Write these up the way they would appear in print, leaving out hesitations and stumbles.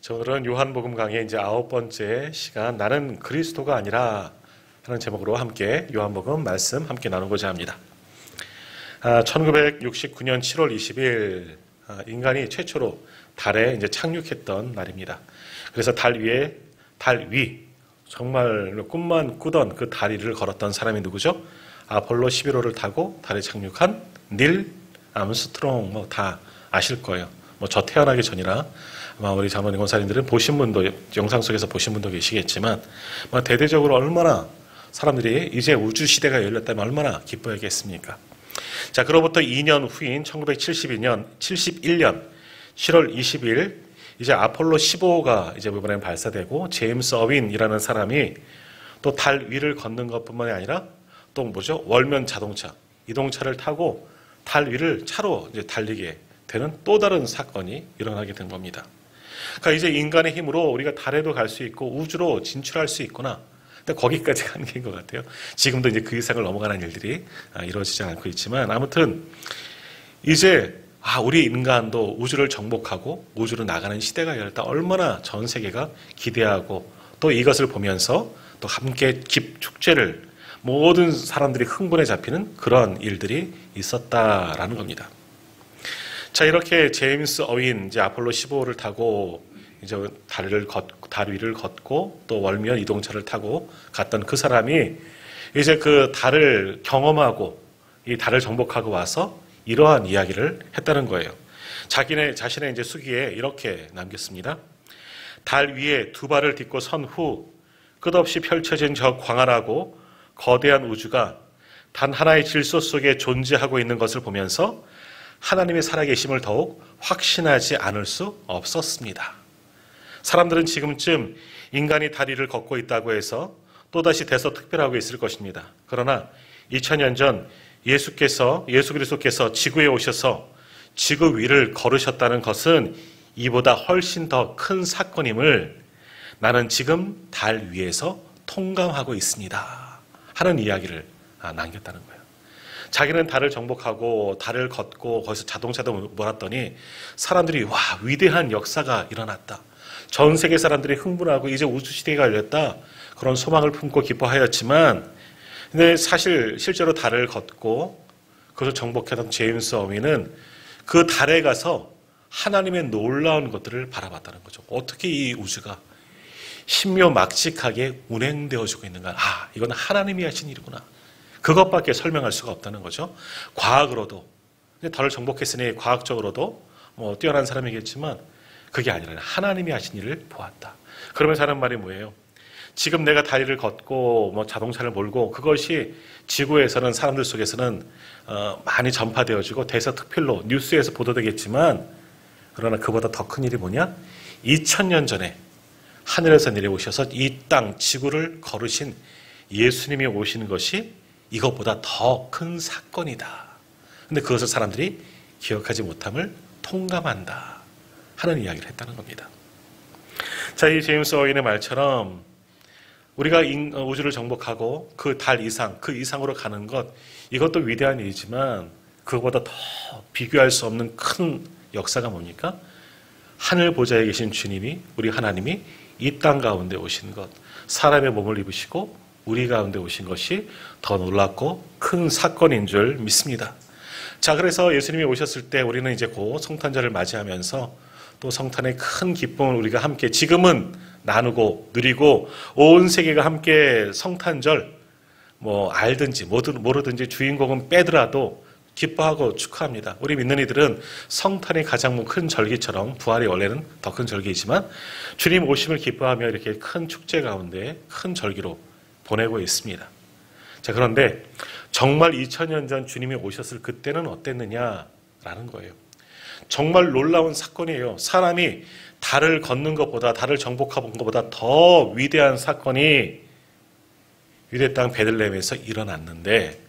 오늘은 요한복음 강의 이제 9번째 시간, 나는 그리스도가 아니라 하는 제목으로 함께 요한복음 말씀 함께 나누고자 합니다. 1969년 7월 20일 인간이 최초로 달에 이제 착륙했던 날입니다. 그래서 달 위 정말 꿈만 꾸던 그 달 위를 걸었던 사람이 누구죠? 아폴로 11호를 타고 달에 착륙한 닐 암스트롱, 다 아실 거예요. 저 태어나기 전이라 아마 우리 장로님 권사님들은 보신 분도, 영상 속에서 보신 분도 계시겠지만, 대대적으로 얼마나 사람들이 이제 우주 시대가 열렸다면 얼마나 기뻐하겠습니까? 자, 그로부터 2년 후인 1971년 7월 20일, 이제 아폴로 15호가 이제 이번엔 발사되고, 제임스 어윈이라는 사람이 또 달 위를 걷는 것뿐만이 아니라 또 월면 자동차, 이동차를 타고 달 위를 차로 이제 달리게 되는 또 다른 사건이 일어나게 된 겁니다. 그러니까 이제 인간의 힘으로 우리가 달에도 갈 수 있고 우주로 진출할 수 있구나. 근데 거기까지 가는 게 것 같아요. 지금도 이제 그 이상을 넘어가는 일들이 이루어지지 않고 있지만, 아무튼 이제 우리 인간도 우주를 정복하고 우주로 나가는 시대가 열렸다. 얼마나 전 세계가 기대하고 또 이것을 보면서 또 함께 축제를 모든 사람들이 흥분에 잡히는 그런 일들이 있었다라는 겁니다. 자, 이렇게 제임스 어윈, 이제 아폴로 15호를 타고 이제 달 위를 걷고 또 월면 이동차를 타고 갔던 그 사람이 이제 그 달을 경험하고 이 달을 정복하고 와서 이러한 이야기를 했다는 거예요. 자신의 이제 수기에 이렇게 남겼습니다. 달 위에 두 발을 딛고 선 후 끝없이 펼쳐진 저 광활하고 거대한 우주가 단 하나의 질서 속에 존재하고 있는 것을 보면서 하나님의 살아계심을 더욱 확신하지 않을 수 없었습니다. 사람들은 지금쯤 인간이 달 위를 걷고 있다고 해서 또다시 대서특별하고 있을 것입니다. 그러나 2000년 전 예수 그리스도께서 지구에 오셔서 지구 위를 걸으셨다는 것은 이보다 훨씬 더 큰 사건임을 나는 지금 달 위에서 통감하고 있습니다 하는 이야기를 남겼다는 거예요. 자기는 달을 정복하고 달을 걷고 거기서 자동차도 몰았더니 사람들이 위대한 역사가 일어났다. 전 세계 사람들이 흥분하고 이제 우주시대가 열렸다. 그런 소망을 품고 기뻐하였지만, 근데 실제로 달을 걷고 그것을 정복했던 제임스 어윈은 그 달에 가서 하나님의 놀라운 것들을 바라봤다는 거죠. 어떻게 이 우주가 신묘막측하게 운행되어지고 있는가. 이건 하나님이 하신 일이구나. 그것밖에 설명할 수가 없다는 거죠. 과학으로도, 달을 정복했으니 과학적으로도 뛰어난 사람이겠지만 그게 아니라 하나님이 하신 일을 보았다. 그러면서 하는 말이 뭐예요? 지금 내가 다리를 걷고 자동차를 몰고 그것이 지구에서는, 사람들 속에서는 많이 전파되어지고 대서특필로 뉴스에서 보도되겠지만, 그러나 그보다 더 큰 일이 뭐냐? 2000년 전에 하늘에서 내려오셔서 이 땅 지구를 걸으신 예수님이 오시는 것이 이것보다 더 큰 사건이다. 근데 그것을 사람들이 기억하지 못함을 통감한다 하는 이야기를 했다는 겁니다. 자, 이 제임스 어윈의 말처럼 우리가 우주를 정복하고 그 달 이상, 그 이상으로 가는 것, 이것도 위대한 일이지만 그것보다 더 비교할 수 없는 큰 역사가 뭡니까? 하늘 보좌에 계신 주님이, 우리 하나님이 이 땅 가운데 오신 것, 사람의 몸을 입으시고 우리 가운데 오신 것이 더 놀랍고 큰 사건인 줄 믿습니다. 자, 그래서 예수님이 오셨을 때 우리는 이제 곧 성탄절을 맞이하면서 또 성탄의 큰 기쁨을 우리가 함께 지금은 나누고 누리고, 온 세계가 함께 성탄절 알든지 모르든지 주인공은 빼더라도 기뻐하고 축하합니다. 우리 믿는 이들은 성탄이 가장 큰 절기처럼, 부활이 원래는 더 큰 절기이지만 주님 오심을 기뻐하며 이렇게 큰 축제 가운데 큰 절기로 보내고 있습니다. 자, 그런데 정말 2000년 전 주님이 오셨을 그때는 어땠느냐라는 거예요. 정말 놀라운 사건이에요. 사람이 달을 걷는 것보다, 달을 정복한 것보다 더 위대한 사건이 유대 땅 베들레헴에서 일어났는데,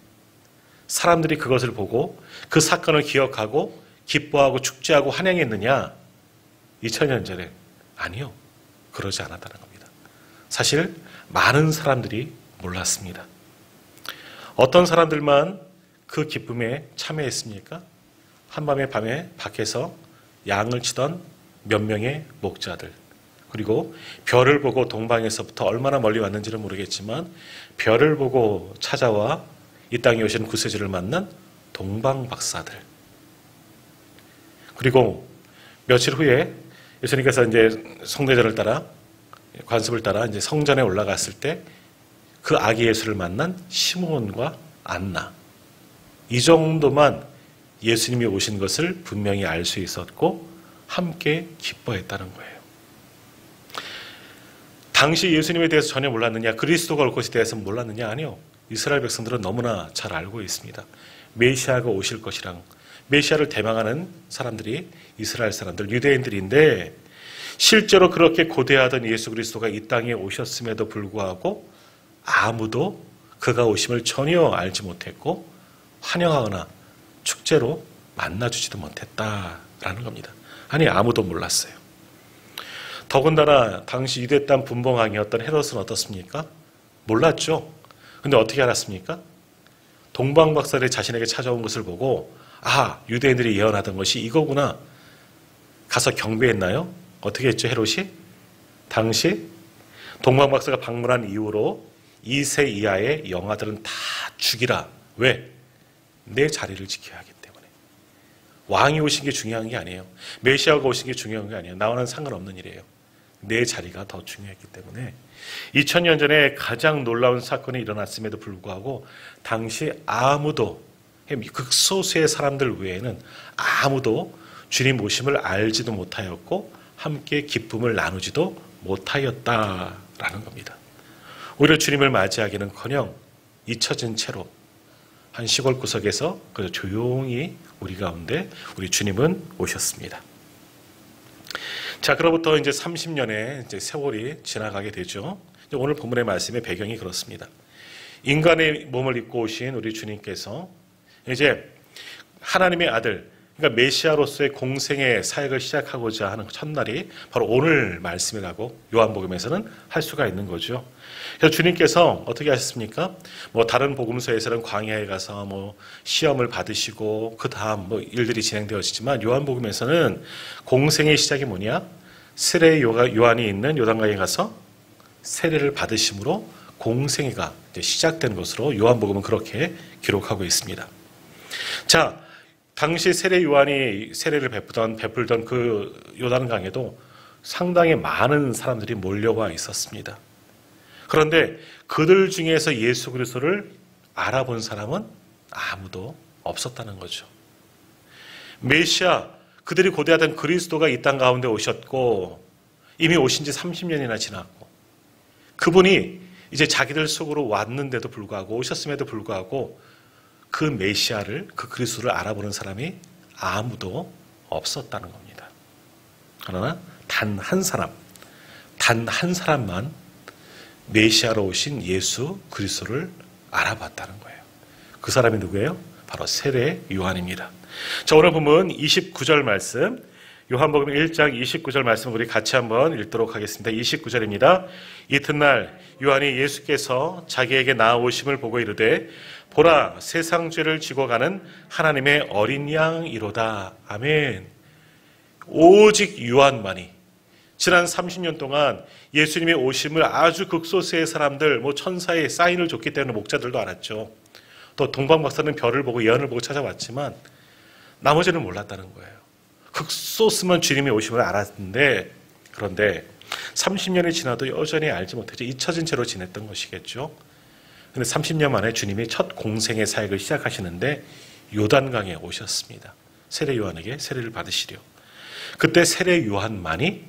사람들이 그것을 보고 그 사건을 기억하고 기뻐하고 축제하고 환영했느냐? 2000년 전에 아니요. 그러지 않았다는 겁니다. 사실 많은 사람들이 몰랐습니다. 어떤 사람들만 그 기쁨에 참여했습니까? 한밤의 밤에 밖에서 양을 치던 몇 명의 목자들, 그리고 별을 보고 동방에서부터 얼마나 멀리 왔는지는 모르겠지만 별을 보고 찾아와 이 땅에 오신 구세주를 만난 동방박사들. 그리고 며칠 후에 예수님께서 이제 성례절을 따라 관습을 따라 이제 성전에 올라갔을 때 그 아기 예수를 만난 시므온과 안나. 이 정도만 예수님이 오신 것을 분명히 알 수 있었고 함께 기뻐했다는 거예요. 당시 예수님에 대해서 전혀 몰랐느냐? 그리스도가 올 것에 대해서 몰랐느냐? 아니요. 이스라엘 백성들은 너무나 잘 알고 있습니다. 메시아가 오실 것이랑 메시아를 대망하는 사람들이 이스라엘 사람들, 유대인들인데 실제로 그렇게 고대하던 예수 그리스도가 이 땅에 오셨음에도 불구하고 아무도 그가 오심을 전혀 알지 못했고 환영하거나 축제로 만나주지도 못했다라는 겁니다. 아니, 아무도 몰랐어요. 더군다나 당시 유대 땅 분봉왕이었던 헤롯은 어떻습니까? 몰랐죠. 근데 어떻게 알았습니까? 동방박사들이 자신에게 찾아온 것을 보고 유대인들이 예언하던 것이 이거구나. 가서 경배했나요? 어떻게 했죠, 헤롯이? 당시 동방박사가 방문한 이후로 2세 이하의 영아들은 다 죽이라. 왜? 내 자리를 지켜야 하기 때문에. 왕이 오신 게 중요한 게 아니에요. 메시아가 오신 게 중요한 게 아니에요. 나와는 상관없는 일이에요. 내 자리가 더 중요했기 때문에 2000년 전에 가장 놀라운 사건이 일어났음에도 불구하고 당시 아무도, 극소수의 사람들 외에는 아무도 주님 오심을 알지도 못하였고 함께 기쁨을 나누지도 못하였다라는 겁니다. 오히려 주님을 맞이하기는커녕 잊혀진 채로 한 시골 구석에서 조용히 우리 가운데 우리 주님은 오셨습니다. 자, 그로부터 이제 30년의 이제 세월이 지나가게 되죠. 오늘 본문의 말씀의 배경이 그렇습니다. 인간의 몸을 입고 오신 우리 주님께서 이제 하나님의 아들, 그러니까 메시아로서의 공생의 사역을 시작하고자 하는 첫날이 바로 오늘 말씀이라고 요한복음에서는 할 수가 있는 거죠. 그래서 주님께서 어떻게 하셨습니까? 다른 복음서에서는 광야에 가서 시험을 받으시고 그 다음 일들이 진행되었지만 요한복음에서는 공생의 시작이 뭐냐? 세례 요한이 있는 요단강에 가서 세례를 받으심으로 공생애가 시작된 것으로 요한복음은 그렇게 기록하고 있습니다. 자, 당시 세례 요한이 세례를 베풀던 그 요단강에도 상당히 많은 사람들이 몰려와 있었습니다. 그런데 그들 중에서 예수 그리스도를 알아본 사람은 아무도 없었다는 거죠. 메시아, 그들이 고대하던 그리스도가 이 땅 가운데 오셨고 이미 오신 지 30년이나 지났고 그분이 이제 자기들 속으로 왔는데도 불구하고 오셨음에도 불구하고 그 메시아를, 그 그리스도를 알아보는 사람이 아무도 없었다는 겁니다. 그러나 단 한 사람만 메시아로 오신 예수 그리스도를 알아봤다는 거예요. 그 사람이 누구예요? 바로 세례 요한입니다. 자, 오늘 보면 29절 말씀, 요한복음 1장 29절 말씀 우리 같이 한번 읽도록 하겠습니다. 29절입니다. 이튿날 요한이 예수께서 자기에게 나아오심을 보고 이르되 보라, 세상 죄를 지고 가는 하나님의 어린 양이로다. 아멘. 오직 요한만이 지난 30년 동안 예수님의 오심을 아주 극소수의 사람들, 천사의 사인을 줬기 때문에 목자들도 알았죠. 또 동방박사는 별을 보고 예언을 보고 찾아왔지만 나머지는 몰랐다는 거예요. 극소수만 주님의 오심을 알았는데, 그런데 30년이 지나도 여전히 알지 못했죠. 잊혀진 채로 지냈던 것이겠죠. 그런데 30년 만에 주님이 첫 공생의 사역을 시작하시는데 요단강에 오셨습니다. 세례 요한에게 세례를 받으시려. 그때 세례 요한만이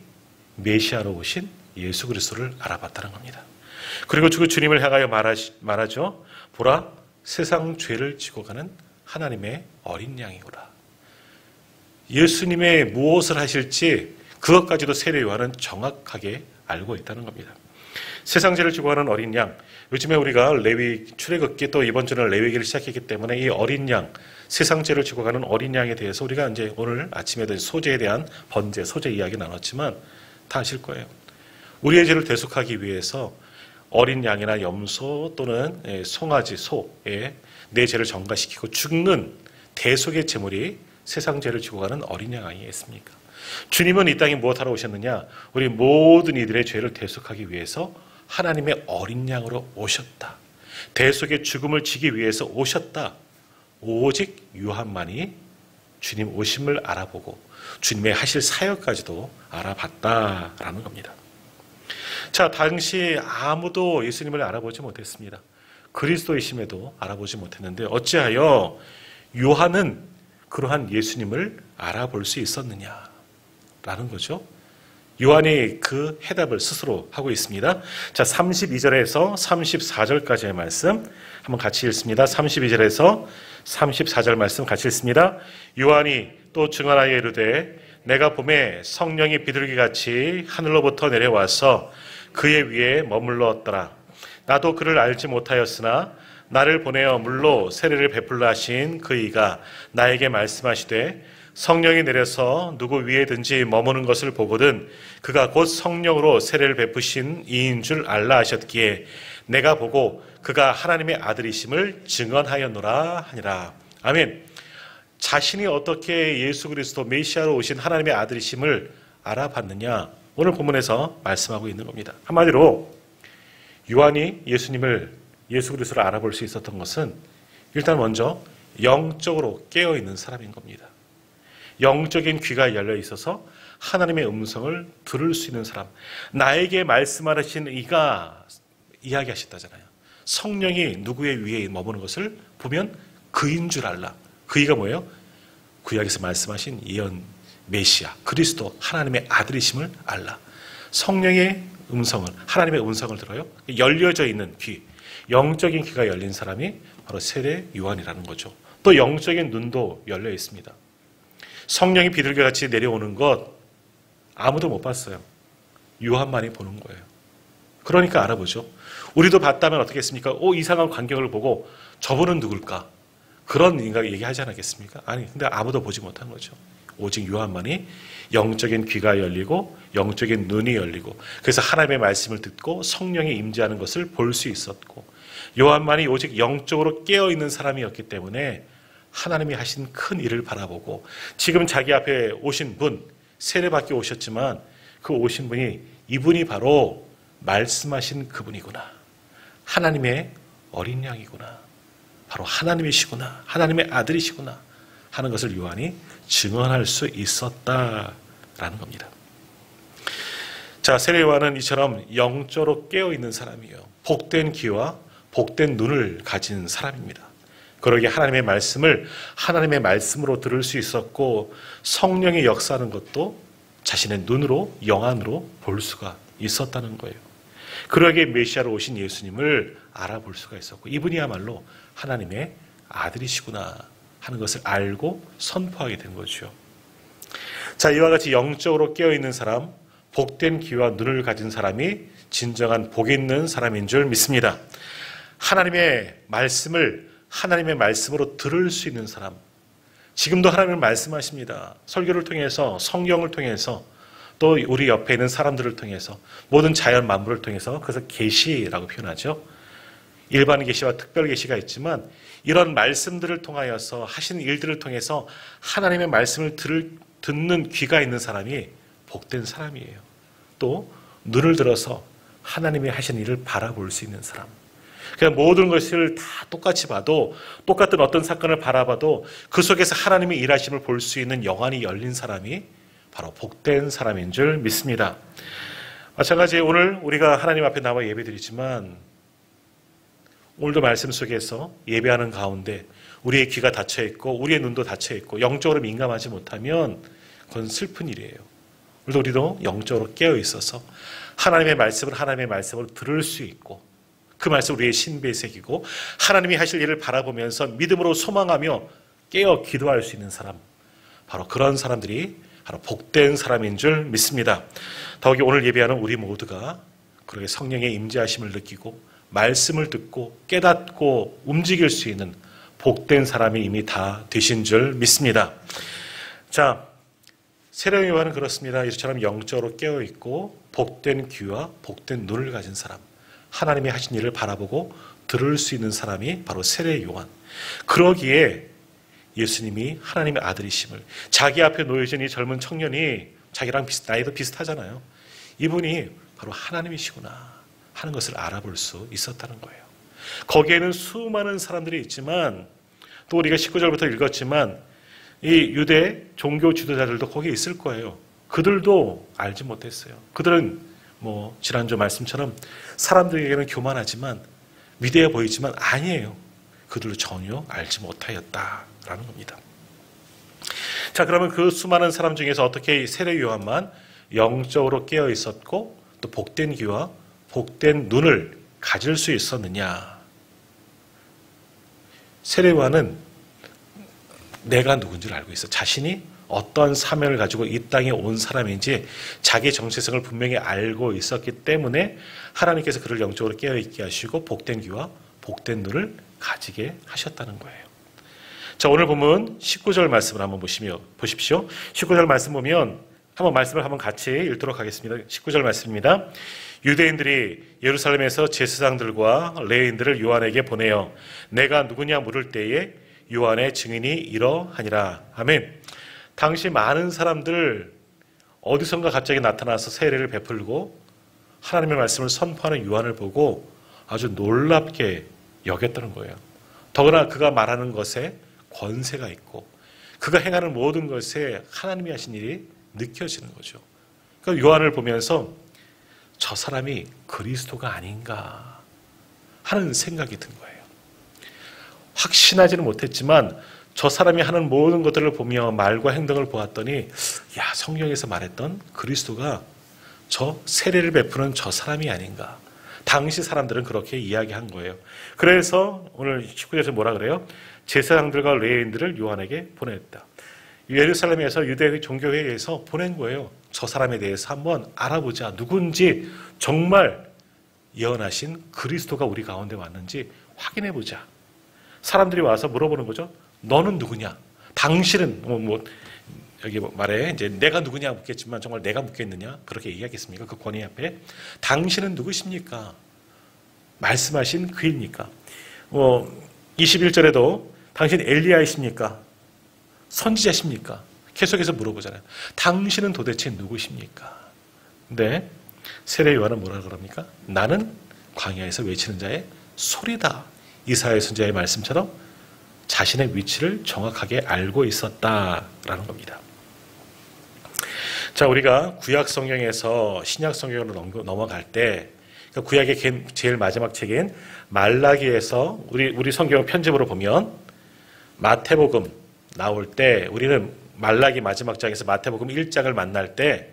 메시아로 오신 예수 그리스도를 알아봤다는 겁니다. 그리고 주님을 향하여 말하죠. 보라, 세상 죄를 지고 가는 하나님의 어린 양이구나. 예수님의 무엇을 하실지 그것까지도 세례 요한은 정확하게 알고 있다는 겁니다. 세상 죄를 지고 가는 어린 양. 요즘에 우리가 레위 출애굽기, 또 이번 주는 레위기를 시작했기 때문에 이 어린 양, 세상 죄를 지고 가는 어린 양에 대해서 우리가 이제 오늘 아침에도 소재에 대한 번제, 소재 이야기 나눴지만 다 아실 거예요. 우리의 죄를 대속하기 위해서 어린 양이나 염소 또는 송아지, 소에 내 죄를 전가시키고 죽는 대속의 제물이 세상 죄를 지고 가는 어린 양 아니겠습니까? 주님은 이 땅에 무엇하러 오셨느냐? 우리 모든 이들의 죄를 대속하기 위해서 하나님의 어린 양으로 오셨다. 대속의 죽음을 지기 위해서 오셨다. 오직 요한만이 주님 오심을 알아보고 주님의 하실 사역까지도 알아봤다라는 겁니다. 자, 당시 아무도 예수님을 알아보지 못했습니다. 그리스도이심에도 알아보지 못했는데 어찌하여 요한은 그러한 예수님을 알아볼 수 있었느냐라는 거죠. 요한이 그 해답을 스스로 하고 있습니다. 자, 32절에서 34절까지의 말씀 한번 같이 읽습니다. 32절에서 34절 말씀 같이 읽습니다. 요한이 또 증언하여 이르되 내가 봄에 성령이 비둘기같이 하늘로부터 내려와서 그의 위에 머물렀더라. 나도 그를 알지 못하였으나 나를 보내어 물로 세례를 베풀라 하신 그이가 나에게 말씀하시되 성령이 내려서 누구 위에든지 머무는 것을 보거든 그가 곧 성령으로 세례를 베푸신 이인 줄 알라 하셨기에 내가 보고 그가 하나님의 아들이심을 증언하였노라 하니라. 아멘. 자신이 어떻게 예수 그리스도 메시아로 오신 하나님의 아들이심을 알아봤느냐, 오늘 본문에서 말씀하고 있는 겁니다. 한마디로 요한이 예수 그리스도를 알아볼 수 있었던 것은 일단 먼저 영적으로 깨어있는 사람인 겁니다. 영적인 귀가 열려 있어서 하나님의 음성을 들을 수 있는 사람. 나에게 말씀하신 이가 이야기하셨다잖아요. 성령이 누구의 위에 머무는 것을 보면 그인 줄 알라. 그이가 뭐예요? 구약에서 말씀하신 예언 메시아 그리스도 하나님의 아들이심을 알라. 성령의 음성을, 하나님의 음성을 들어요. 열려져 있는 귀, 영적인 귀가 열린 사람이 바로 세례 요한이라는 거죠. 또 영적인 눈도 열려 있습니다. 성령이 비둘기같이 내려오는 것 아무도 못 봤어요. 요한만이 보는 거예요. 그러니까 알아보죠. 우리도 봤다면 어떻겠습니까? 이상한 광경을 보고 저분은 누굴까? 그런 인간 얘기하지 않았겠습니까? 아니, 근데 아무도 보지 못한 거죠. 오직 요한만이 영적인 귀가 열리고 영적인 눈이 열리고 그래서 하나님의 말씀을 듣고 성령이 임재하는 것을 볼 수 있었고 요한만이 오직 영적으로 깨어있는 사람이었기 때문에 하나님이 하신 큰 일을 바라보고 지금 자기 앞에 오신 분, 세례받기 오셨지만 그 오신 분이 이분이 바로 말씀하신 그분이구나. 하나님의 어린 양이구나. 바로 하나님이시구나. 하나님의 아들이시구나. 하는 것을 요한이 증언할 수 있었다라는 겁니다. 자, 세례 요한은 이처럼 영적으로 깨어있는 사람이에요. 복된 귀와 복된 눈을 가진 사람입니다. 그러기에 하나님의 말씀을 하나님의 말씀으로 들을 수 있었고 성령이 역사하는 것도 자신의 눈으로 영안으로 볼 수가 있었다는 거예요. 그러기에 메시아로 오신 예수님을 알아볼 수가 있었고 이분이야말로 하나님의 아들이시구나 하는 것을 알고 선포하게 된 거죠. 자, 이와 같이 영적으로 깨어있는 사람, 복된 귀와 눈을 가진 사람이 진정한 복 있는 사람인 줄 믿습니다. 하나님의 말씀을 하나님의 말씀으로 들을 수 있는 사람. 지금도 하나님은 말씀하십니다. 설교를 통해서, 성경을 통해서, 또 우리 옆에 있는 사람들을 통해서, 모든 자연 만물을 통해서, 그래서 계시라고 표현하죠. 일반 계시와 특별 계시가 있지만 이런 말씀들을 통하여서 하신 일들을 통해서 하나님의 말씀을 듣는 귀가 있는 사람이 복된 사람이에요. 또 눈을 들어서 하나님이 하신 일을 바라볼 수 있는 사람. 그냥 모든 것을 다 똑같이 봐도 똑같은 어떤 사건을 바라봐도 그 속에서 하나님의 일하심을 볼 수 있는 영안이 열린 사람이 바로 복된 사람인 줄 믿습니다. 마찬가지 오늘 우리가 하나님 앞에 나와 예배드리지만 오늘도 말씀 속에서 예배하는 가운데 우리의 귀가 닫혀있고 우리의 눈도 닫혀있고 영적으로 민감하지 못하면 그건 슬픈 일이에요. 오늘도 우리도 영적으로 깨어있어서 하나님의 말씀을 하나님의 말씀으로 들을 수 있고 그 말씀 우리의 신비에 새기고 하나님이 하실 일을 바라보면서 믿음으로 소망하며 깨어 기도할 수 있는 사람, 바로 그런 사람들이 바로 복된 사람인 줄 믿습니다. 더욱이 오늘 예배하는 우리 모두가 그렇게 성령의 임재하심을 느끼고 말씀을 듣고 깨닫고 움직일 수 있는 복된 사람이 이미 다 되신 줄 믿습니다. 자, 세례 요한은 그렇습니다. 이처럼 영적으로 깨어있고 복된 귀와 복된 눈을 가진 사람, 하나님이 하신 일을 바라보고 들을 수 있는 사람이 바로 세례 요한. 그러기에 예수님이 하나님의 아들이심을, 자기 앞에 놓여진 이 젊은 청년이 자기랑 나이도 비슷하잖아요. 이분이 바로 하나님이시구나 하는 것을 알아볼 수 있었다는 거예요. 거기에는 수많은 사람들이 있지만, 또 우리가 19절부터 읽었지만 이 유대 종교 지도자들도 거기에 있을 거예요. 그들도 알지 못했어요. 그들은 지난주 말씀처럼 사람들에게는 교만하지만 위대해 보이지만 아니에요. 그들도 전혀 알지 못하였다라는 겁니다. 자, 그러면 그 수많은 사람 중에서 어떻게 세례 요한만 영적으로 깨어 있었고 또 복된 귀와 복된 눈을 가질 수 있었느냐? 세례 요한은 내가 누군지를 알고 있어. 자신이 어떤 사명을 가지고 이 땅에 온 사람인지 자기 정체성을 분명히 알고 있었기 때문에 하나님께서 그를 영적으로 깨어있게 하시고 복된 귀와 복된 눈을 가지게 하셨다는 거예요. 자, 오늘 보면 19절 말씀을 한번 보십시오. 19절 말씀 보면 말씀을 한번 같이 읽도록 하겠습니다. 19절 말씀입니다. 유대인들이 예루살렘에서 제사장들과 레위인들을 요한에게 보내어 내가 누구냐 물을 때에 요한의 증인이 이러하니라. 아멘. 당시 많은 사람들 어디선가 갑자기 나타나서 세례를 베풀고 하나님의 말씀을 선포하는 요한을 보고 아주 놀랍게 여겼다는 거예요. 더구나 그가 말하는 것에 권세가 있고 그가 행하는 모든 것에 하나님이 하신 일이 느껴지는 거죠. 그러니까 요한을 보면서 저 사람이 그리스도가 아닌가 하는 생각이 든 거예요. 확신하지는 못했지만 저 사람이 하는 모든 것들을 보며 말과 행동을 보았더니 성경에서 말했던 그리스도가 저 세례를 베푸는 저 사람이 아닌가. 당시 사람들은 그렇게 이야기한 거예요. 그래서 오늘 19절에서 뭐라 그래요? 제사장들과 레위인들을 요한에게 보냈다. 예루살렘에서 유대 종교회의에서 보낸 거예요. 저 사람에 대해서 한번 알아보자. 누군지 정말 예언하신 그리스도가 우리 가운데 왔는지 확인해보자. 사람들이 와서 물어보는 거죠. 너는 누구냐? 당신은 여기 말해 이제 내가 누구냐 묻겠지만 정말 내가 묻겠느냐? 그렇게 얘기하겠습니까? 그 권위 앞에 당신은 누구십니까? 말씀하신 그입니까? 21절에도 당신 엘리야이십니까? 선지자십니까? 계속해서 물어보잖아요. 당신은 도대체 누구십니까? 근데 세례 요한은 뭐라 그럽니까? 나는 광야에서 외치는 자의 소리다. 이사야 선지자의 말씀처럼 자신의 위치를 정확하게 알고 있었다라는 겁니다. 자, 우리가 구약 성경에서 신약 성경으로 넘어갈 때 구약의 제일 마지막 책인 말라기에서 우리 성경 편집으로 보면 마태복음 나올 때 우리는 말라기 마지막 장에서 마태복음 1장을 만날 때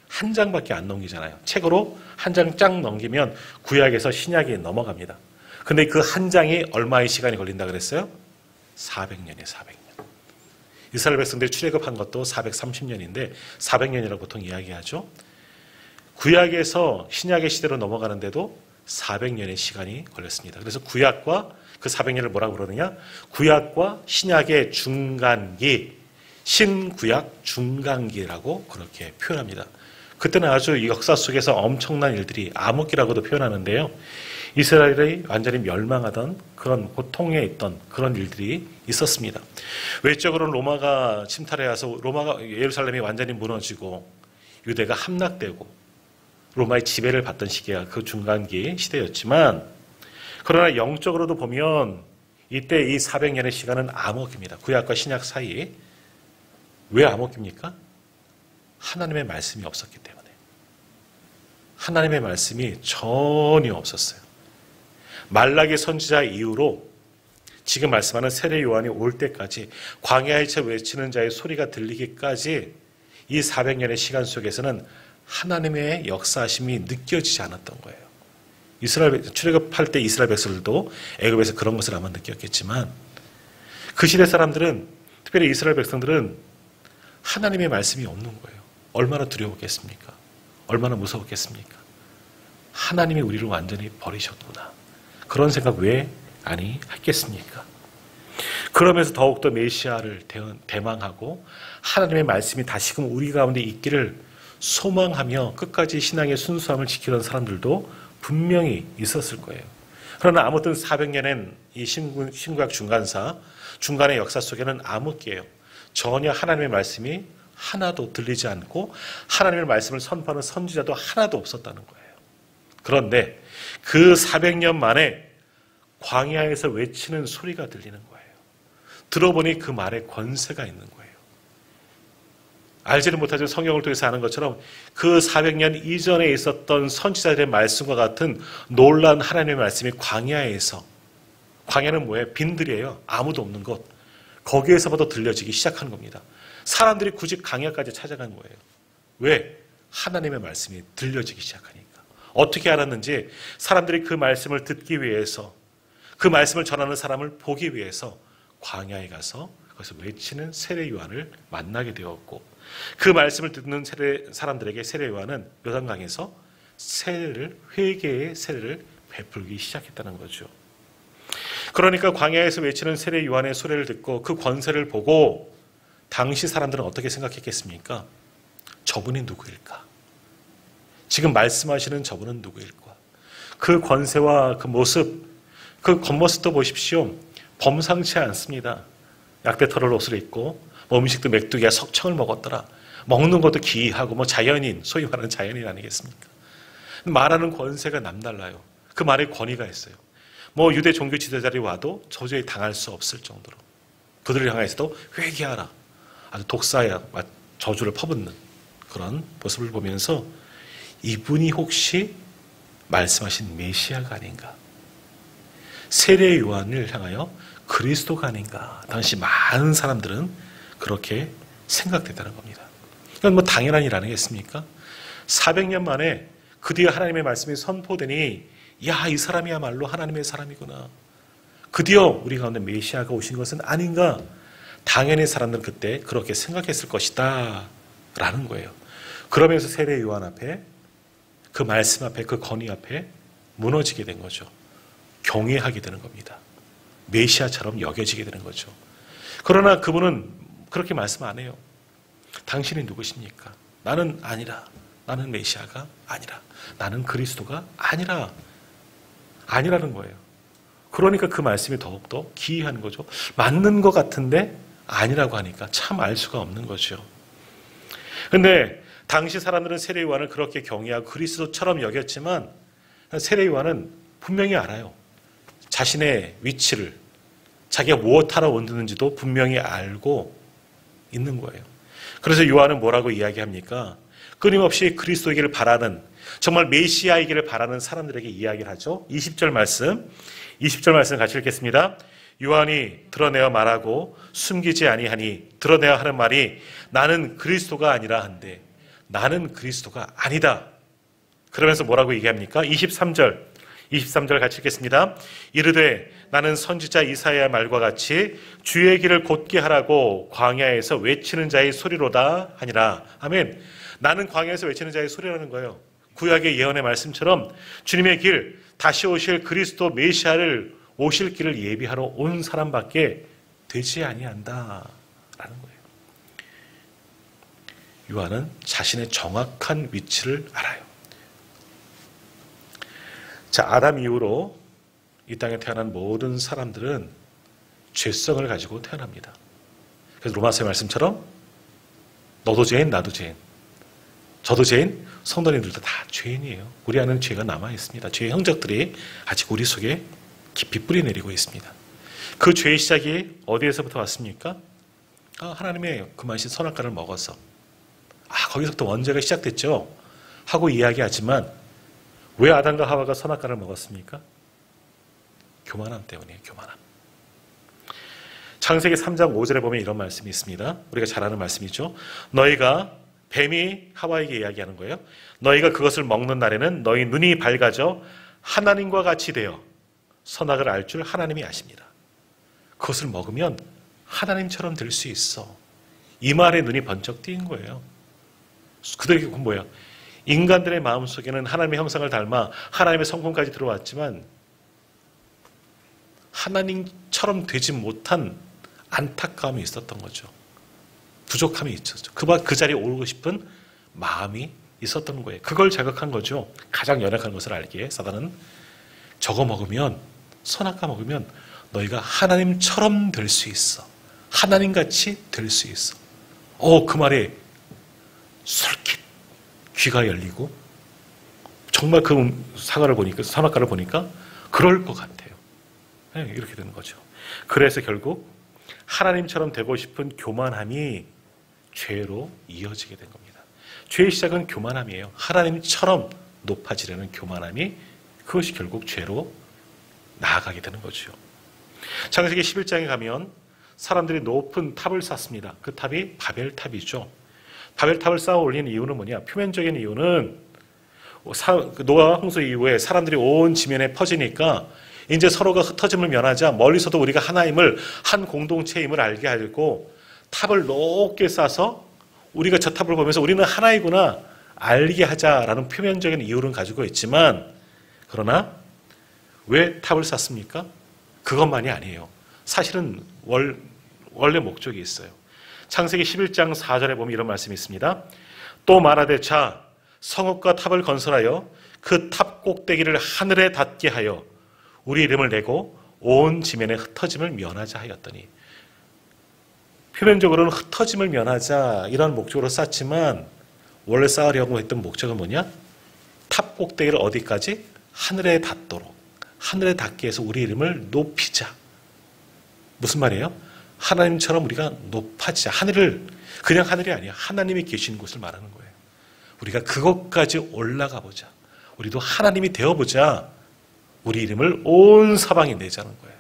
한 장밖에 안 넘기잖아요. 책으로 한 장 쫙 넘기면 구약에서 신약이 넘어갑니다. 근데 그 한 장이 얼마의 시간이 걸린다 그랬어요? 400년이에요. 400년. 이스라엘 백성들이 출애굽한 것도 430년인데 400년이라고 보통 이야기하죠. 구약에서 신약의 시대로 넘어가는데도 400년의 시간이 걸렸습니다. 그래서 구약과 그 400년을 뭐라고 그러느냐? 구약과 신약의 중간기, 신구약 중간기라고 그렇게 표현합니다. 그때는 아주 역사 속에서 엄청난 일들이 암흑기라고도 표현하는데요. 이스라엘이 완전히 멸망하던 그런 고통에 있던 그런 일들이 있었습니다. 외적으로는 로마가 침탈해 와서 예루살렘이 완전히 무너지고 유대가 함락되고 로마의 지배를 받던 시기가 그 중간기 시대였지만, 그러나 영적으로도 보면 이때 이 400년의 시간은 암흑기입니다. 구약과 신약 사이. 왜 암흑기입니까? 하나님의 말씀이 없었기 때문에. 하나님의 말씀이 전혀 없었어요. 말라기 선지자 이후로 지금 말씀하는 세례 요한이 올 때까지 광야에서 외치는 자의 소리가 들리기까지 이 400년의 시간 속에서는 하나님의 역사하심이 느껴지지 않았던 거예요. 출애굽할 때 이스라엘 백성들도 애굽에서 그런 것을 아마 느꼈겠지만 그 시대 사람들은, 특별히 이스라엘 백성들은 하나님의 말씀이 없는 거예요. 얼마나 두려웠겠습니까? 얼마나 무서웠겠습니까? 하나님이 우리를 완전히 버리셨구나. 그런 생각 왜 아니 했겠습니까? 그러면서 더욱더 메시아를 대망하고 하나님의 말씀이 다시금 우리 가운데 있기를 소망하며 끝까지 신앙의 순수함을 지키던 사람들도 분명히 있었을 거예요. 그러나 아무튼 400년의 이 신구약 중간의 역사 속에는 암흑기예요. 전혀 하나님의 말씀이 하나도 들리지 않고 하나님의 말씀을 선포하는 선지자도 하나도 없었다는 거예요. 그런데 그 400년 만에 광야에서 외치는 소리가 들리는 거예요. 들어보니 그 말에 권세가 있는 거예요. 알지는 못하지만 성경을 통해서 아는 것처럼 그 400년 이전에 있었던 선지자들의 말씀과 같은 놀라운 하나님의 말씀이 광야에서, 광야는 뭐예요? 빈들이에요. 아무도 없는 곳. 거기에서부터 들려지기 시작하는 겁니다. 사람들이 굳이 광야까지 찾아간 거예요. 왜? 하나님의 말씀이 들려지기 시작하니까. 어떻게 알았는지 사람들이 그 말씀을 듣기 위해서, 그 말씀을 전하는 사람을 보기 위해서 광야에 가서 거기서 외치는 세례 요한을 만나게 되었고, 그 말씀을 듣는 사람들에게 세례 요한은 요단강에서 회개의 세례를 베풀기 시작했다는 거죠. 그러니까 광야에서 외치는 세례 요한의 소리를 듣고 그 권세를 보고 당시 사람들은 어떻게 생각했겠습니까? 저분이 누구일까? 지금 말씀하시는 저분은 누구일까? 그 권세와 그 모습, 그 겉모습도 보십시오. 범상치 않습니다. 약대털을 옷을 입고 음식도 메뚜기와 석청을 먹었더라. 먹는 것도 기이하고 자연인, 소위 말하는 자연인 아니겠습니까? 말하는 권세가 남달라요. 그 말에 권위가 있어요. 유대 종교 지도자들이 와도 도저히 당할 수 없을 정도로 그들을 향해서도 회개하라. 아주 독사야 저주를 퍼붓는 그런 모습을 보면서 이분이 혹시 말씀하신 메시아가 아닌가? 세례 요한을 향하여 그리스도가 아닌가? 당시 많은 사람들은 그렇게 생각됐다는 겁니다. 이건 당연한 일 아니겠습니까? 400년 만에 드디어 하나님의 말씀이 선포되니 야, 이 사람이야말로 하나님의 사람이구나. 드디어 우리 가운데 메시아가 오신 것은 아닌가? 당연히 사람들은 그때 그렇게 생각했을 것이다 라는 거예요. 그러면서 세례 요한 앞에, 그 말씀 앞에, 그 권위 앞에 무너지게 된 거죠. 경외하게 되는 겁니다. 메시아처럼 여겨지게 되는 거죠. 그러나 그분은 그렇게 말씀 안 해요. 당신이 누구십니까? 나는 아니라. 나는 메시아가 아니라. 나는 그리스도가 아니라. 아니라는 거예요. 그러니까 그 말씀이 더욱더 기이한 거죠. 맞는 것 같은데 아니라고 하니까 참 알 수가 없는 거죠. 그런데 당시 사람들은 세례 요한을 그렇게 경외하고 그리스도처럼 여겼지만 세례 요한은 분명히 알아요. 자신의 위치를, 자기가 무엇하러 왔는지도 분명히 알고 있는 거예요. 그래서 요한은 뭐라고 이야기합니까? 끊임없이 그리스도이기를 바라는, 정말 메시아이기를 바라는 사람들에게 이야기를 하죠. 20절 말씀 같이 읽겠습니다. 요한이 드러내어 말하고 숨기지 아니하니, 드러내어 하는 말이 나는 그리스도가 아니라 한데 나는 그리스도가 아니다. 그러면서 뭐라고 얘기합니까? 23절 같이 읽겠습니다. 이르되 나는 선지자 이사야 말과 같이 주의 길을 곧게 하라고 광야에서 외치는 자의 소리로다 하니라. 아멘. 나는 광야에서 외치는 자의 소리라는 거예요. 구약의 예언의 말씀처럼 주님의 길, 다시 오실 그리스도 메시아를 오실 길을 예비하러 온 사람밖에 되지 아니한다 라는 거예요. 요한은 자신의 정확한 위치를 알아요. 자, 아담 이후로 이 땅에 태어난 모든 사람들은 죄성을 가지고 태어납니다. 그래서 로마서의 말씀처럼 너도 죄인, 나도 죄인, 저도 죄인, 성도님들도 다 죄인이에요. 우리 안에는 죄가 남아있습니다. 죄의 흔적들이 아직 우리 속에 깊이 뿌리내리고 있습니다. 그 죄의 시작이 어디에서부터 왔습니까? 하나님의 그만신 선악과를 먹어서. 거기서부터 원죄가 시작됐죠 하고 이야기하지만 왜 아담과 하와가 선악과를 먹었습니까? 교만함 때문이에요. 교만함. 창세기 3장 5절에 보면 이런 말씀이 있습니다. 우리가 잘 아는 말씀이죠. 너희가, 뱀이 하와에게 이야기하는 거예요. 너희가 그것을 먹는 날에는 너희 눈이 밝아져 하나님과 같이 되어 선악을 알 줄 하나님이 아십니다. 그것을 먹으면 하나님처럼 될 수 있어. 이 말에 눈이 번쩍 띄인 거예요. 그들에게 그건 뭐예요? 인간들의 마음속에는 하나님의 형상을 닮아 하나님의 성품까지 들어왔지만 하나님처럼 되지 못한 안타까움이 있었던 거죠. 부족함이 있었죠. 그 자리에 오르고 싶은 마음이 있었던 거예요. 그걸 자극한 거죠. 가장 연약한 것을 알기에 사단은 저거 먹으면 선악과 먹으면 너희가 하나님처럼 될 수 있어. 하나님같이 될 수 있어. 그 말에 솔깃 귀가 열리고 정말 그 사과를 보니까, 선악과를 보니까 그럴 것 같아요. 네, 이렇게 되는 거죠. 그래서 결국 하나님처럼 되고 싶은 교만함이 죄로 이어지게 된 겁니다. 죄의 시작은 교만함이에요. 하나님처럼 높아지려는 교만함이, 그것이 결국 죄로 나아가게 되는 거죠. 창세기 11장에 가면 사람들이 높은 탑을 쌓습니다. 그 탑이 바벨탑이죠. 바벨탑을 쌓아 올리는 이유는 뭐냐? 표면적인 이유는 노아 홍수 이후에 사람들이 온 지면에 퍼지니까 이제 서로가 흩어짐을 면하자 멀리서도 우리가 하나임을, 한 공동체임을 알게 하고 탑을 높게 쌓아서 우리가 저 탑을 보면서 우리는 하나이구나 알게 하자라는 표면적인 이유를 가지고 있지만, 그러나 왜 탑을 쌓습니까? 그것만이 아니에요. 사실은 원래 목적이 있어요. 창세기 11장 4절에 보면 이런 말씀이 있습니다. 또 말하되 자 성읍과 탑을 건설하여 그 탑 꼭대기를 하늘에 닿게 하여 우리 이름을 내고 온 지면에 흩어짐을 면하자 하였더니, 표면적으로는 흩어짐을 면하자 이런 목적으로 쌓지만 원래 쌓으려고 했던 목적은 뭐냐? 탑 꼭대기를 어디까지? 하늘에 닿도록, 하늘에 닿게 해서 우리 이름을 높이자. 무슨 말이에요? 하나님처럼 우리가 높아지자. 하늘을, 그냥 하늘이 아니야. 하나님이 계신 곳을 말하는 거예요. 우리가 그것까지 올라가 보자. 우리도 하나님이 되어보자. 우리 이름을 온 사방에 내자는 거예요.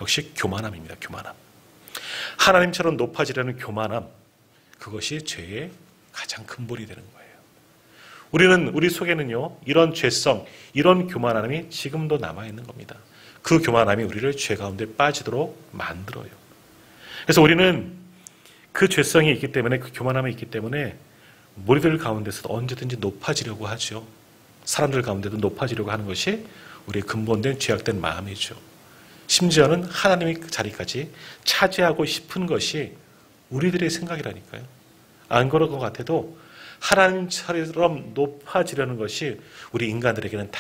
역시 교만함입니다. 교만함. 하나님처럼 높아지려는 교만함, 그것이 죄의 가장 근본이 되는 거예요. 우리 속에는요, 이런 죄성, 이런 교만함이 지금도 남아있는 겁니다. 그 교만함이 우리를 죄 가운데 빠지도록 만들어요. 그래서 우리는 그 죄성이 있기 때문에, 그 교만함이 있기 때문에 우리들 가운데서도 언제든지 높아지려고 하죠. 사람들 가운데도 높아지려고 하는 것이 우리의 근본된 죄악된 마음이죠. 심지어는 하나님의 자리까지 차지하고 싶은 것이 우리들의 생각이라니까요. 안 그럴 것 같아도 하나님처럼 높아지려는 것이 우리 인간들에게는 다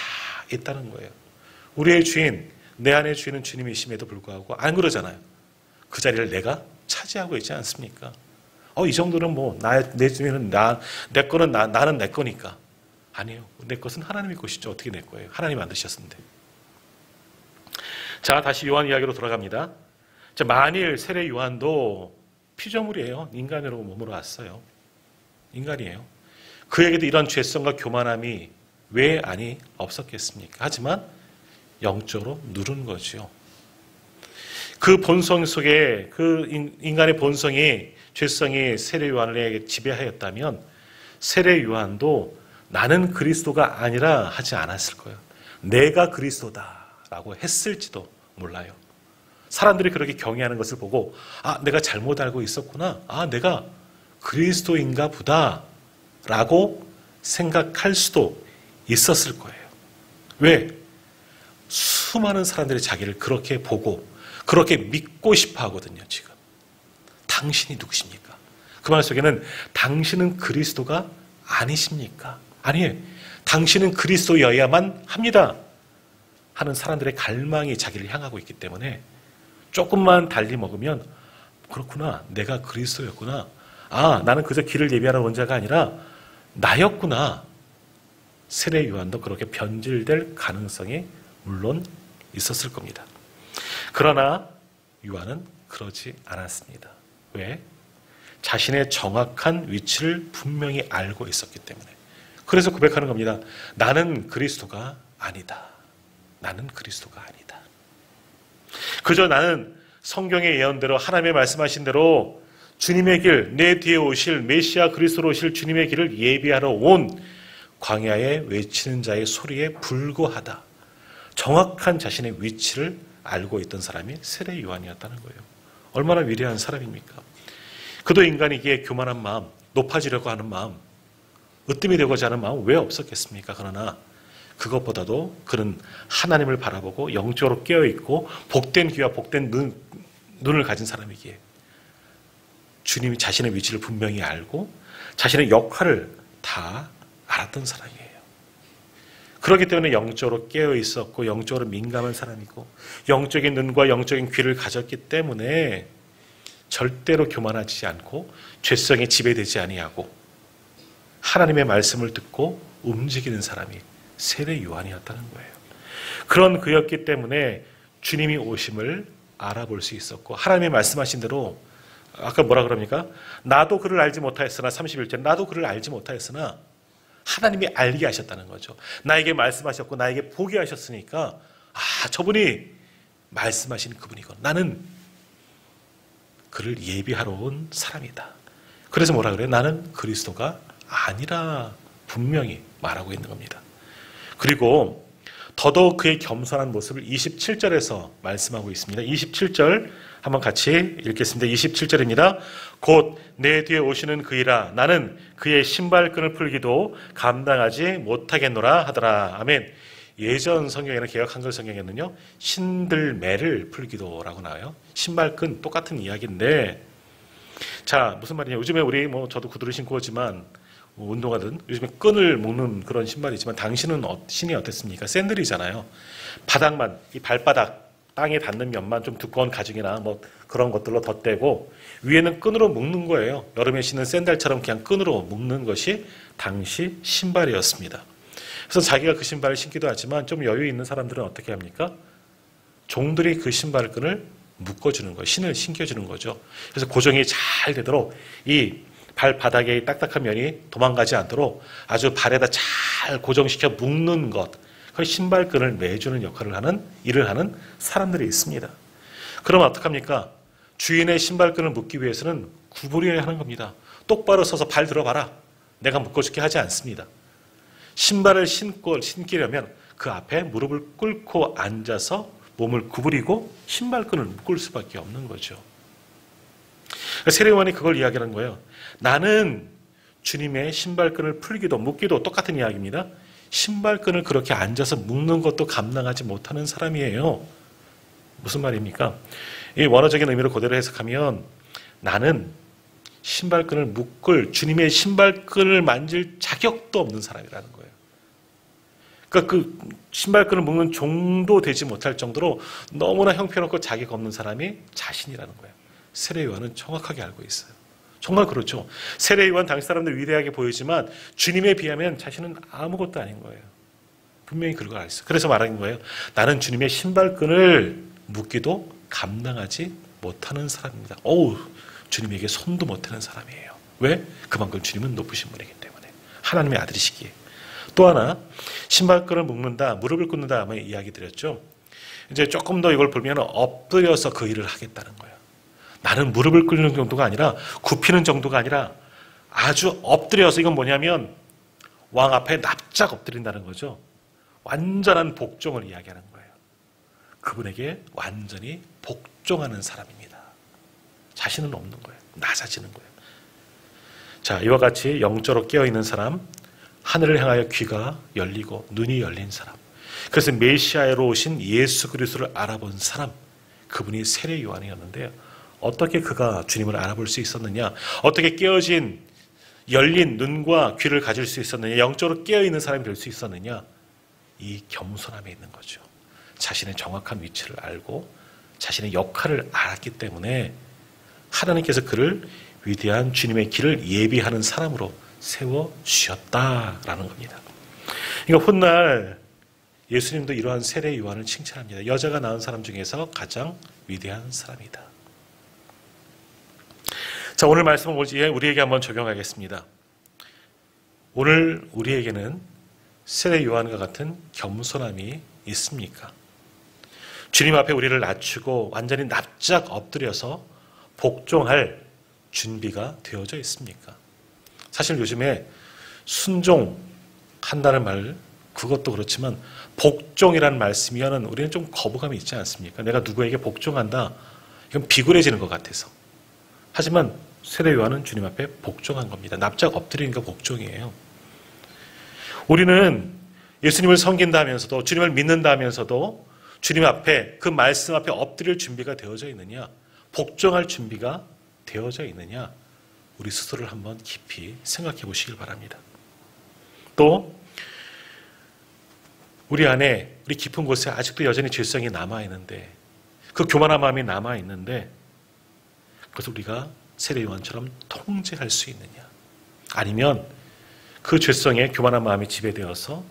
있다는 거예요. 우리의 주인, 내 안의 주인은 주님이심에도 불구하고 안 그러잖아요. 그 자리를 내가 차지하고 있지 않습니까? 이 정도는 내 주인은 내 거는 나는 내 거니까. 아니에요. 내 것은 하나님의 것이죠. 어떻게 내 거예요? 하나님 만드셨는데. 자, 다시 요한 이야기로 돌아갑니다. 자, 만일 세례 요한도 피조물이에요. 인간으로 몸으로 왔어요. 인간이에요. 그에게도 이런 죄성과 교만함이 왜 없었겠습니까? 하지만 영적으로 누른 거죠. 그 본성 속에 그 인간의 본성이, 죄성이 세례 요한에게 지배하였다면 세례 요한도 나는 그리스도가 아니라 하지 않았을 거예요. 내가 그리스도다라고 했을지도 몰라요. 사람들이 그렇게 경외하는 것을 보고 내가 잘못 알고 있었구나. 내가 그리스도인가 보다 라고 생각할 수도 있었을 거예요. 왜? 수많은 사람들이 자기를 그렇게 보고 그렇게 믿고 싶어 하거든요. 지금 당신이 누구십니까? 그 말 속에는 당신은 그리스도가 아니십니까? 아니에요. 당신은 그리스도여야만 합니다 하는 사람들의 갈망이 자기를 향하고 있기 때문에 조금만 달리 먹으면 그렇구나, 내가 그리스도였구나, 나는 그저 길을 예비하러 온 자가 아니라 나였구나. 세례 요한도 그렇게 변질될 가능성이 물론 있었을 겁니다. 그러나 요한은 그러지 않았습니다. 왜? 자신의 정확한 위치를 분명히 알고 있었기 때문에. 그래서 고백하는 겁니다. 나는 그리스도가 아니다. 나는 그리스도가 아니다. 그저 나는 성경의 예언대로, 하나님의 말씀하신 대로 주님의 길, 내 뒤에 오실 메시아 그리스도로 오실 주님의 길을 예비하러 온 광야에 외치는 자의 소리에 불구하다. 정확한 자신의 위치를 알고 있던 사람이 세례 요한이었다는 거예요. 얼마나 위대한 사람입니까? 그도 인간이기에 교만한 마음, 높아지려고 하는 마음, 으뜸이 되고자 하는 마음 왜 없었겠습니까? 그러나 그것보다도 그는 하나님을 바라보고 영적으로 깨어있고 복된 귀와 복된 눈을 가진 사람이기에 주님이 자신의 위치를 분명히 알고 자신의 역할을 다 알았던 사람이에요. 그렇기 때문에 영적으로 깨어 있었고 영적으로 민감한 사람이고 영적인 눈과 영적인 귀를 가졌기 때문에 절대로 교만하지 않고 죄성에 지배되지 아니하고 하나님의 말씀을 듣고 움직이는 사람이 세례 요한이었다는 거예요. 그런 그였기 때문에 주님이 오심을 알아볼 수 있었고 하나님의 말씀하신 대로 아까 뭐라 그럽니까? 나도 그를 알지 못하였으나 31절 나도 그를 알지 못하였으나 하나님이 알게 하셨다는 거죠. 나에게 말씀하셨고 나에게 보게 하셨으니까 저분이 말씀하신 그분이고 나는 그를 예비하러 온 사람이다. 그래서 뭐라 그래요? 나는 그리스도가 아니라 분명히 말하고 있는 겁니다. 그리고 더더욱 그의 겸손한 모습을 27절에서 말씀하고 있습니다. 27절 한번 같이 읽겠습니다. 27절입니다. 곧 내 뒤에 오시는 그이라 나는 그의 신발끈을 풀기도 감당하지 못하겠노라 하더라. 아멘. 예전 성경에는 개역 한글 성경에는요 신들매를 풀기도라고 나와요. 신발끈 똑같은 이야기인데 자 무슨 말이냐? 요즘에 우리 저도 구두를 신고 오지만 운동하든 요즘에 끈을 묶는 그런 신발이지만 당신은 신이 어땠습니까? 샌들이잖아요. 바닥만 이 발바닥 땅에 닿는 면만 좀 두꺼운 가죽이나 그런 것들로 덧대고 위에는 끈으로 묶는 거예요. 여름에 신는 샌들처럼 그냥 끈으로 묶는 것이 당시 신발이었습니다. 그래서 자기가 그 신발을 신기도 하지만 좀 여유 있는 사람들은 어떻게 합니까? 종들이 그 신발끈을 묶어주는 거예요. 신을 신겨주는 거죠. 그래서 고정이 잘 되도록 이 발바닥의 딱딱한 면이 도망가지 않도록 아주 발에다 잘 고정시켜 묶는 것, 그 신발끈을 매주는 일을 하는 사람들이 있습니다. 그럼 어떡합니까? 주인의 신발끈을 묶기 위해서는 구부려야 하는 겁니다. 똑바로 서서 발 들어봐라. 내가 묶어줄게 하지 않습니다. 신발을 신기려면 그 앞에 무릎을 꿇고 앉아서 몸을 구부리고 신발끈을 묶을 수밖에 없는 거죠. 세례요한이 그걸 이야기하는 거예요. 나는 주님의 신발끈을 풀기도 묶기도 똑같은 이야기입니다. 신발끈을 그렇게 앉아서 묶는 것도 감당하지 못하는 사람이에요. 무슨 말입니까? 이 원어적인 의미를 그대로 해석하면 나는 신발끈을 묶을 주님의 신발끈을 만질 자격도 없는 사람이라는 거예요. 그러니까 그 신발끈을 묶는 종도 되지 못할 정도로 너무나 형편없고 자격 없는 사람이 자신이라는 거예요. 세례요한은 정확하게 알고 있어요. 정말 그렇죠. 세례요한 당시 사람들 위대하게 보이지만 주님에 비하면 자신은 아무것도 아닌 거예요. 분명히 그걸 알았어요. 그래서 말하는 거예요. 나는 주님의 신발끈을 묶기도 감당하지 못하는 사람입니다. 주님에게 손도 못 대는 사람이에요. 왜? 그만큼 주님은 높으신 분이기 때문에. 하나님의 아들이시기에. 또 하나 신발끈을 묶는다, 무릎을 꿇는다 아마 이야기 드렸죠. 이제 조금 더 이걸 보면 엎드려서 그 일을 하겠다는 거예요. 나는 무릎을 꿇는 정도가 아니라 굽히는 정도가 아니라 아주 엎드려서 이건 뭐냐면 왕 앞에 납작 엎드린다는 거죠. 완전한 복종을 이야기하는 거예요. 그분에게 완전히 복종하는 사람입니다. 자신은 없는 거예요. 낮아지는 거예요. 자, 이와 같이 영적으로 깨어있는 사람, 하늘을 향하여 귀가 열리고 눈이 열린 사람, 그래서 메시아로 오신 예수 그리스도를 알아본 사람, 그분이 세례 요한이었는데요. 어떻게 그가 주님을 알아볼 수 있었느냐? 어떻게 깨어진 열린 눈과 귀를 가질 수 있었느냐? 영적으로 깨어있는 사람이 될 수 있었느냐? 이 겸손함에 있는 거죠. 자신의 정확한 위치를 알고 자신의 역할을 알았기 때문에 하나님께서 그를 위대한 주님의 길을 예비하는 사람으로 세워주셨다라는 겁니다. 그러니까 훗날 예수님도 이러한 세례 요한을 칭찬합니다. 여자가 낳은 사람 중에서 가장 위대한 사람이다. 자, 오늘 말씀은 우리에게 한번 적용하겠습니다. 오늘 우리에게는 세례 요한과 같은 겸손함이 있습니까? 주님 앞에 우리를 낮추고 완전히 납작 엎드려서 복종할 준비가 되어져 있습니까? 사실 요즘에 순종한다는 말, 그것도 그렇지만 복종이라는 말씀이면 우리는 좀 거부감이 있지 않습니까? 내가 누구에게 복종한다, 이건 비굴해지는 것 같아서. 하지만 세례 요한은 주님 앞에 복종한 겁니다. 납작 엎드리니까 복종이에요. 우리는 예수님을 섬긴다 하면서도, 주님을 믿는다 하면서도 주님 앞에, 그 말씀 앞에 엎드릴 준비가 되어져 있느냐, 복종할 준비가 되어져 있느냐, 우리 스스로를 한번 깊이 생각해 보시길 바랍니다. 또 우리 안에, 우리 깊은 곳에 아직도 여전히 죄성이 남아있는데, 그 교만한 마음이 남아있는데, 그것을 우리가 세례 요한처럼 통제할 수 있느냐? 아니면 그 죄성에 교만한 마음이 지배되어서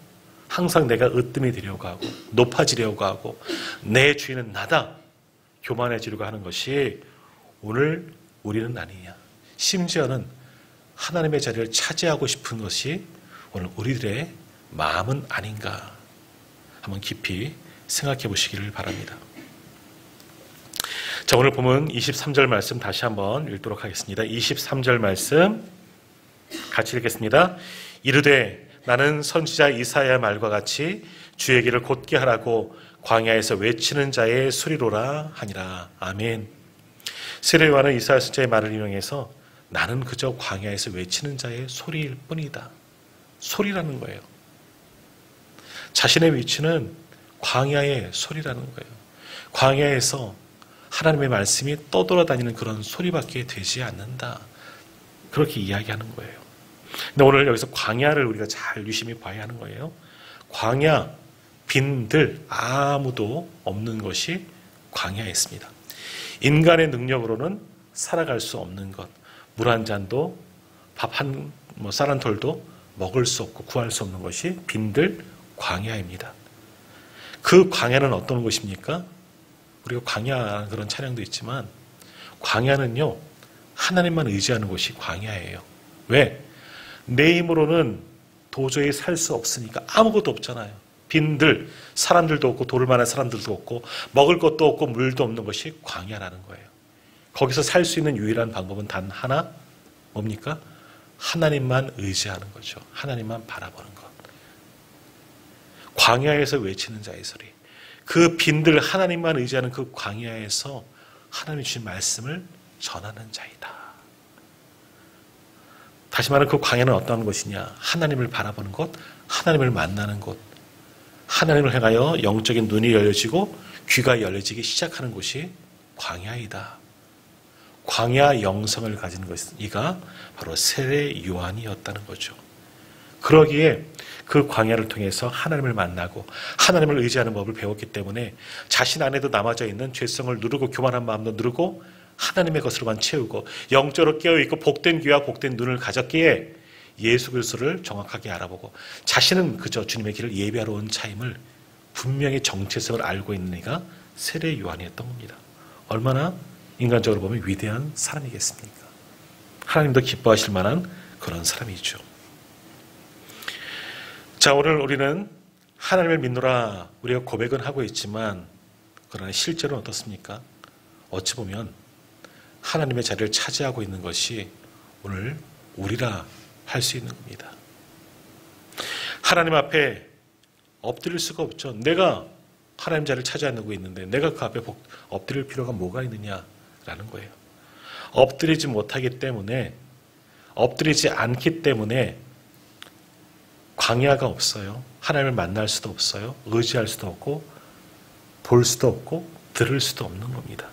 항상 내가 으뜸이 되려고 하고 높아지려고 하고 내 주인은 나다 교만해지려고 하는 것이 오늘 우리는 아니냐. 심지어는 하나님의 자리를 차지하고 싶은 것이 오늘 우리들의 마음은 아닌가. 한번 깊이 생각해 보시기를 바랍니다. 자, 오늘 본문 23절 말씀 다시 한번 읽도록 하겠습니다. 23절 말씀 같이 읽겠습니다. 이르되 나는 선지자 이사야의 말과 같이 주의 길을 곧게 하라고 광야에서 외치는 자의 소리로라 하니라. 아멘. 세례 요한은 이사야 선지자의 말을 인용해서 나는 그저 광야에서 외치는 자의 소리일 뿐이다. 소리라는 거예요. 자신의 위치는 광야의 소리라는 거예요. 광야에서 하나님의 말씀이 떠돌아다니는 그런 소리밖에 되지 않는다. 그렇게 이야기하는 거예요. 근데 오늘 여기서 광야를 우리가 잘 유심히 봐야 하는 거예요. 광야, 빈들, 아무도 없는 것이 광야였습니다. 인간의 능력으로는 살아갈 수 없는 것, 물 한 잔도 밥 쌀 한 톨도 먹을 수 없고 구할 수 없는 것이 빈들 광야입니다. 그 광야는 어떤 곳입니까? 우리가 광야라는 그런 찬양도 있지만 광야는요, 하나님만 의지하는 곳이 광야예요. 왜? 내 힘으로는 도저히 살 수 없으니까. 아무것도 없잖아요. 빈들, 사람들도 없고 돌을 만한 사람들도 없고 먹을 것도 없고 물도 없는 것이 광야라는 거예요. 거기서 살 수 있는 유일한 방법은 단 하나, 뭡니까? 하나님만 의지하는 거죠. 하나님만 바라보는 것. 광야에서 외치는 자의 소리. 그 빈들 하나님만 의지하는 그 광야에서 하나님이 주신 말씀을 전하는 자이다. 다시 말하면 그 광야는 어떤 것이냐? 하나님을 바라보는 곳, 하나님을 만나는 곳, 하나님을 향하여 영적인 눈이 열려지고 귀가 열려지기 시작하는 곳이 광야이다. 광야 영성을 가진 이가 바로 세례 요한이었다는 거죠. 그러기에 그 광야를 통해서 하나님을 만나고 하나님을 의지하는 법을 배웠기 때문에 자신 안에도 남아져 있는 죄성을 누르고 교만한 마음도 누르고 하나님의 것으로만 채우고 영적으로 깨어있고 복된 귀와 복된 눈을 가졌기에 예수 그리스도를 정확하게 알아보고 자신은 그저 주님의 길을 예배하러 온 차임을 분명히 정체성을 알고 있는 이가 세례 요한이었던 겁니다. 얼마나 인간적으로 보면 위대한 사람이겠습니까? 하나님도 기뻐하실 만한 그런 사람이죠. 자, 오늘 우리는 하나님을 믿노라 우리가 고백은 하고 있지만 그러나 실제로는 어떻습니까? 어찌 보면 하나님의 자리를 차지하고 있는 것이 오늘 우리라 할 수 있는 겁니다. 하나님 앞에 엎드릴 수가 없죠. 내가 하나님 자리를 차지하고 있는데 내가 그 앞에 엎드릴 필요가 뭐가 있느냐라는 거예요. 엎드리지 못하기 때문에, 엎드리지 않기 때문에 광야가 없어요. 하나님을 만날 수도 없어요. 의지할 수도 없고 볼 수도 없고 들을 수도 없는 겁니다.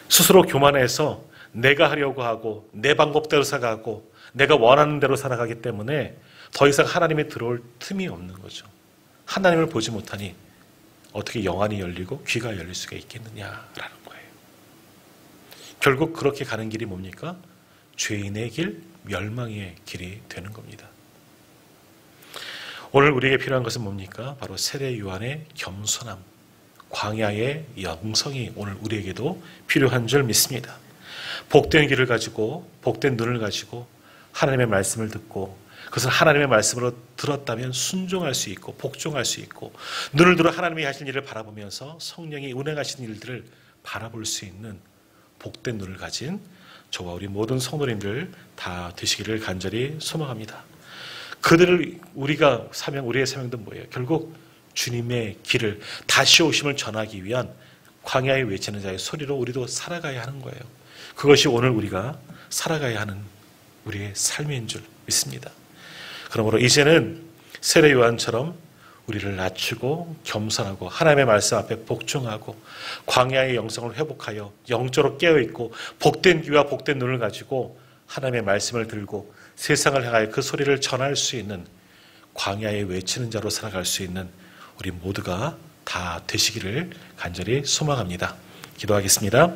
스스로 교만해서 내가 하려고 하고 내 방법대로 살아가고 내가 원하는 대로 살아가기 때문에 더 이상 하나님이 들어올 틈이 없는 거죠. 하나님을 보지 못하니 어떻게 영안이 열리고 귀가 열릴 수가 있겠느냐라는 거예요. 결국 그렇게 가는 길이 뭡니까? 죄인의 길, 멸망의 길이 되는 겁니다. 오늘 우리에게 필요한 것은 뭡니까? 바로 세례 요한의 겸손함, 광야의 영성이 오늘 우리에게도 필요한 줄 믿습니다. 복된 길을 가지고 복된 눈을 가지고 하나님의 말씀을 듣고 그것을 하나님의 말씀으로 들었다면 순종할 수 있고 복종할 수 있고 눈을 들어 하나님이 하신 일을 바라보면서 성령이 운행하신 일들을 바라볼 수 있는 복된 눈을 가진 저와 우리 모든 성도님들 다 되시기를 간절히 소망합니다. 그들을 우리의 사명도 뭐예요? 결국 주님의 길을 다시 오심을 전하기 위한 광야에 외치는 자의 소리로 우리도 살아가야 하는 거예요. 그것이 오늘 우리가 살아가야 하는 우리의 삶인 줄 믿습니다. 그러므로 이제는 세례 요한처럼 우리를 낮추고 겸손하고 하나님의 말씀 앞에 복종하고 광야의 영성을 회복하여 영적으로 깨어있고 복된 귀와 복된 눈을 가지고 하나님의 말씀을 들고 세상을 향하여 그 소리를 전할 수 있는 광야에 외치는 자로 살아갈 수 있는 우리 모두가 다 되시기를 간절히 소망합니다. 기도하겠습니다.